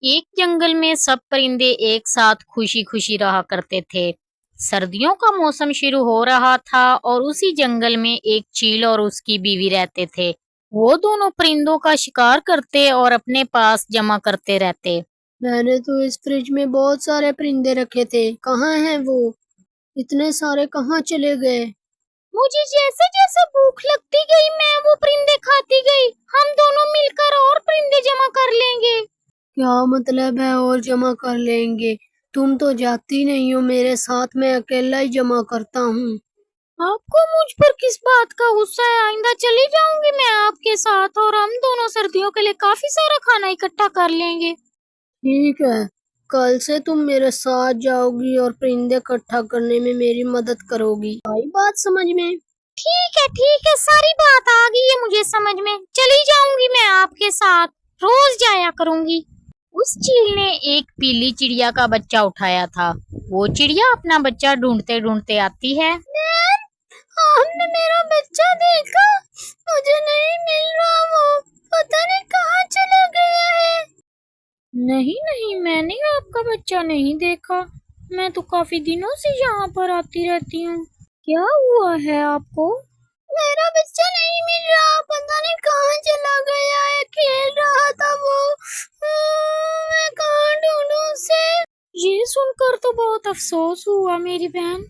एक जंगल में सब परिंदे एक साथ खुशी खुशी रहा करते थे। सर्दियों का मौसम शुरू हो रहा था और उसी जंगल में एक चील और उसकी बीवी रहते थे। वो दोनों परिंदों का शिकार करते और अपने पास जमा करते रहते। मैंने तो इस फ्रिज में बहुत सारे परिंदे रखे थे, कहाँ हैं वो? इतने सारे कहाँ चले गए? मुझे जैसे जैसे भूख लगती गई मैं वो परिंदे खाती गई। हम दोनों मिलकर और परिंदे जमा कर लेंगे। क्या मतलब है और जमा कर लेंगे? तुम तो जाती नहीं हो मेरे साथ, मैं अकेला ही जमा करता हूँ। आपको मुझ पर किस बात का गुस्सा है? आइंदा चली जाऊंगी मैं आपके साथ और हम दोनों सर्दियों के लिए काफी सारा खाना इकट्ठा कर लेंगे। ठीक है, कल से तुम मेरे साथ जाओगी और परिंदे इकट्ठा करने में मेरी मदद करोगी। आई बात समझ में? ठीक है, सारी बात आ गई है मुझे समझ में। चली जाऊंगी मैं आपके साथ, रोज जाया करूंगी। उस चील ने एक पीली चिड़िया का बच्चा उठाया था। वो चिड़िया अपना बच्चा ढूंढते ढूंढते आती है। हमने मेरा बच्चा देखा, मुझे नहीं मिल रहा, वो पता नहीं कहाँ चला गया है। नहीं नहीं, मैंने आपका बच्चा नहीं देखा। मैं तो काफी दिनों से यहाँ पर आती रहती हूँ। क्या हुआ है आपको? मेरा बच्चा नहीं मिल रहा, पता नहीं कहाँ चला गया है, खेल रहा था वो। मैं कहाँ ढूंढूं उसे? ये सुनकर तो बहुत अफसोस हुआ मेरी बहन,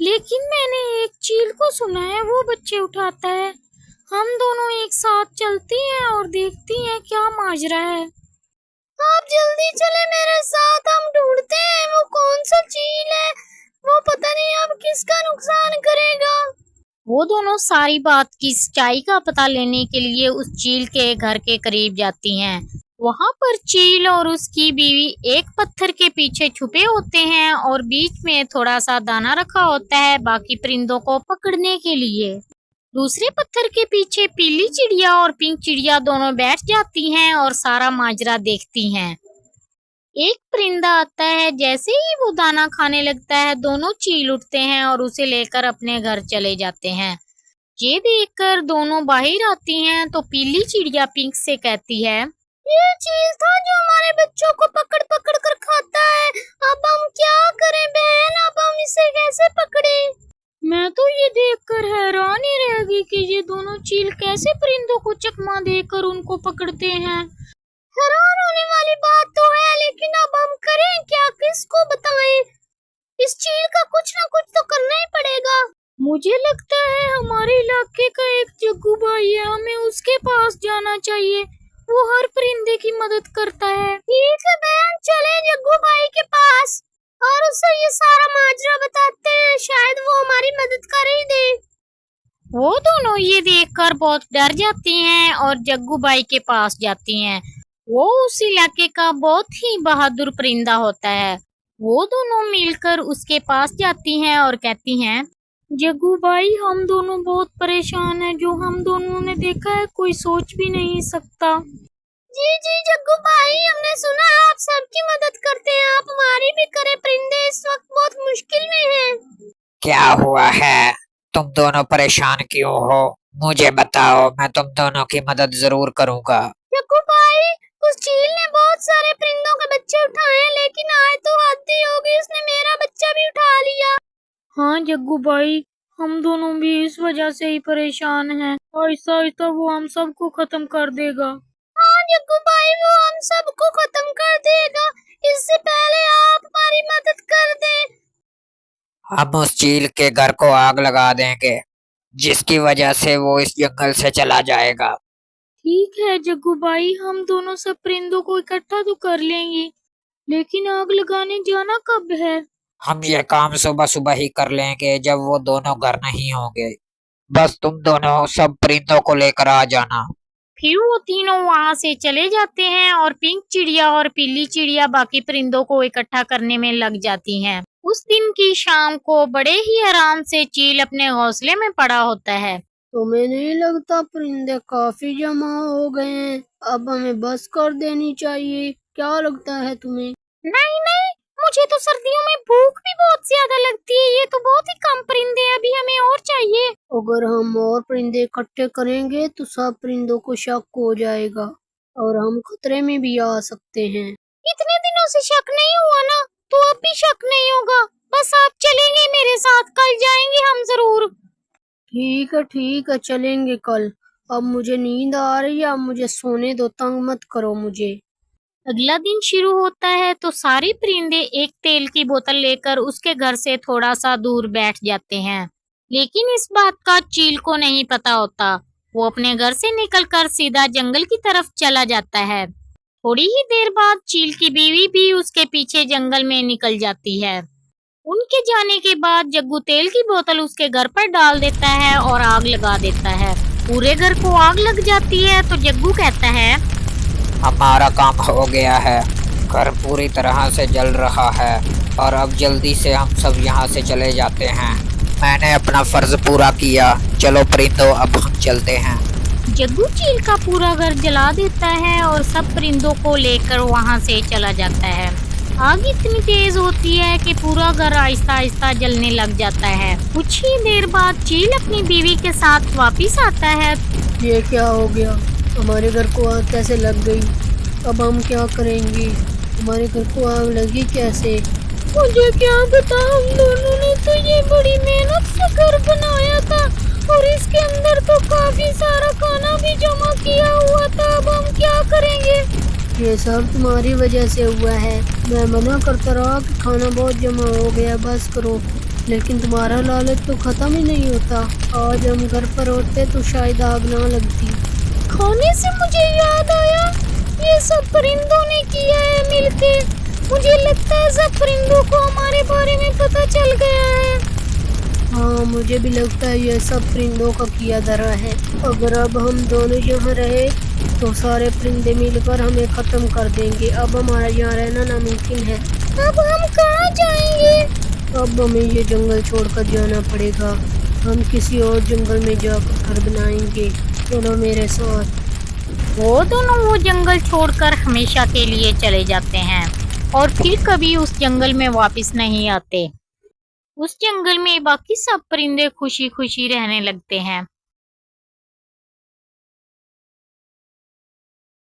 लेकिन मैंने एक चील को सुना है वो बच्चे उठाता है। हम दोनों एक साथ चलती हैं और देखती हैं क्या माजरा है। आप जल्दी चले मेरे साथ, हम ढूंढते हैं वो कौन सा चील है। वो पता नहीं अब किसका नुकसान करेगा। वो दोनों सारी बात की सच्चाई का पता लेने के लिए उस चील के घर के करीब जाती हैं। वहां पर चील और उसकी बीवी एक पत्थर के पीछे छुपे होते हैं और बीच में थोड़ा सा दाना रखा होता है बाकी परिंदों को पकड़ने के लिए। दूसरे पत्थर के पीछे पीली चिड़िया और पिंक चिड़िया दोनों बैठ जाती हैं और सारा माजरा देखती हैं। एक परिंदा आता है, जैसे ही वो दाना खाने लगता है दोनों चील उठते हैं और उसे लेकर अपने घर चले जाते हैं। ये देखकर दोनों बाहर आती हैं तो पीली चिड़िया पिंक से कहती है, ये चीज था जो हमारे बच्चों को पकड़ पकड़ कर खाता है। अब हम क्या करें बहन, अब हम इसे कैसे पकड़े? मैं तो ये देखकर हैरान ही रह गई कि ये दोनों चील कैसे परिंदों को चकमा देकर उनको पकड़ते हैं। हैरान होने वाली बात तो है, लेकिन अब हम करें क्या, किसको बताएं? इस चील का कुछ ना कुछ तो करना ही पड़ेगा। मुझे लगता है हमारे इलाके का एक जग्गू भाई है, हमें उसके पास जाना चाहिए। वो हर परिंदे की मदद करता है। ठीक है बहन, चले जग्गू भाई के पास और उसे ये सारा माजरा बताते हैं, शायद वो हमारी मदद कर ही दे। वो दोनों ये देखकर बहुत डर जाती हैं और जग्गू भाई के पास जाती हैं। वो उस इलाके का बहुत ही बहादुर परिंदा होता है। वो दोनों मिलकर उसके पास जाती हैं और कहती हैं, जग्गू भाई हम दोनों बहुत परेशान हैं, जो हम दोनों ने देखा है कोई सोच भी नहीं सकता। जी जी जग्गू भाई, हमने सुना है आप सबकी मदद करते हैं, आप हमारी भी करें, परिंदे इस वक्त बहुत मुश्किल में हैं। क्या हुआ है? तुम दोनों परेशान क्यों हो? मुझे बताओ, मैं तुम दोनों की मदद जरूर करूंगा। जग्गू भाई, उस चील ने बहुत सारे परिंदों के बच्चे उठाए हैं, लेकिन आज तो हद ही हो गई, उसने मेरा बच्चा भी उठा लिया। हाँ जग्गू भाई, हम दोनों भी इस वजह से ही परेशान हैं। ऐसा आहिस्ता वो हम सबको खत्म कर देगा। हाँ जग्गू भाई, वो हम सबको खत्म कर देगा, इससे पहले आप हमारी मदद कर दें। हम उस चील के घर को आग लगा देंगे, जिसकी वजह से वो इस जंगल से चला जाएगा। ठीक है जग्गू भाई, हम दोनों सब परिंदों को इकट्ठा तो कर लेंगे, लेकिन आग लगाने जाना कब है? हम ये काम सुबह सुबह ही कर लेंगे जब वो दोनों घर नहीं होंगे। बस तुम दोनों सब परिंदों को लेकर आ जाना। फिर वो तीनों वहां से चले जाते हैं और पिंक चिड़िया और पीली चिड़िया बाकी परिंदों को इकट्ठा करने में लग जाती हैं। उस दिन की शाम को बड़े ही आराम से चील अपने घोंसले में पड़ा होता है। तुम्हें नहीं लगता परिंदे काफी जमा हो गए हैं, अब हमें बस कर देनी चाहिए? क्या लगता है तुम्हें? नहीं नहीं, मुझे तो सर्दियों में भूख भी बहुत ज्यादा लगती है, ये तो बहुत ही कम परिंदे हैं, अभी हमें और चाहिए। अगर हम और परिंदे इकट्ठे करेंगे तो सब परिंदों को शक हो जाएगा और हम खतरे में भी आ सकते हैं। इतने दिनों से शक नहीं हुआ ना, तो अब भी शक नहीं होगा। बस आप चलेंगे मेरे साथ, कल जाएंगे हम जरूर। ठीक है चलेंगे कल। अब मुझे नींद आ रही है, अब मुझे सोने दो, तंग मत करो मुझे। अगला दिन शुरू होता है तो सारे परिंदे एक तेल की बोतल लेकर उसके घर से थोड़ा सा दूर बैठ जाते हैं। लेकिन इस बात का चील को नहीं पता होता। वो अपने घर से निकलकर सीधा जंगल की तरफ चला जाता है। थोड़ी ही देर बाद चील की बीवी भी उसके पीछे जंगल में निकल जाती है। उनके जाने के बाद जग्गू तेल की बोतल उसके घर पर डाल देता है और आग लगा देता है। पूरे घर को आग लग जाती है तो जग्गू कहता है, हमारा काम हो गया है, घर पूरी तरह से जल रहा है और अब जल्दी से हम सब यहाँ से चले जाते हैं। मैंने अपना फर्ज पूरा किया, चलो परिंदों अब हम चलते हैं। जग्गू चील का पूरा घर जला देता है और सब परिंदों को लेकर वहाँ से चला जाता है। आग इतनी तेज होती है कि पूरा घर आहिस्ता आहिस्ता जलने लग जाता है। कुछ ही देर बाद चील अपनी बीवी के साथ वापिस आता है। ये क्या हो गया? हमारे घर को आग कैसे लग गई? अब हम क्या करेंगे? हमारे घर को आग लगी कैसे? मुझे क्या पता, हम दोनों ने तो ये बड़ी मेहनत से घर बनाया था और इसके अंदर तो काफी सारा खाना भी जमा किया हुआ था। अब हम क्या करेंगे? ये सब तुम्हारी वजह से हुआ है। मैं मना करता रहा कि खाना बहुत जमा हो गया, बस करो, लेकिन तुम्हारा लालच तो खत्म ही नहीं होता। आज हम घर पर होते तो शायद आग ना लगती। खाने से मुझे याद आया, ये सब परिंदों ने किया है मिलके। मुझे लगता है सब परिंदों को हमारे बारे में पता चल गया है। हाँ, मुझे भी लगता है ये सब परिंदों का किया धरा है। अगर अब हम दोनों यहाँ रहे तो सारे परिंदे मिलकर हमें खत्म कर देंगे। अब हमारा यहाँ रहना नामुमकिन है। अब हम कहाँ जाएंगे? अब हमें ये जंगल छोड़कर जाना पड़ेगा। हम किसी और जंगल में जाकर घर बनाएंगे। चलो मेरे साथ। वो दोनों वो जंगल छोड़कर हमेशा के लिए चले जाते हैं और फिर कभी उस जंगल में वापस नहीं आते। उस जंगल में बाकी सब परिंदे खुशी खुशी रहने लगते हैं।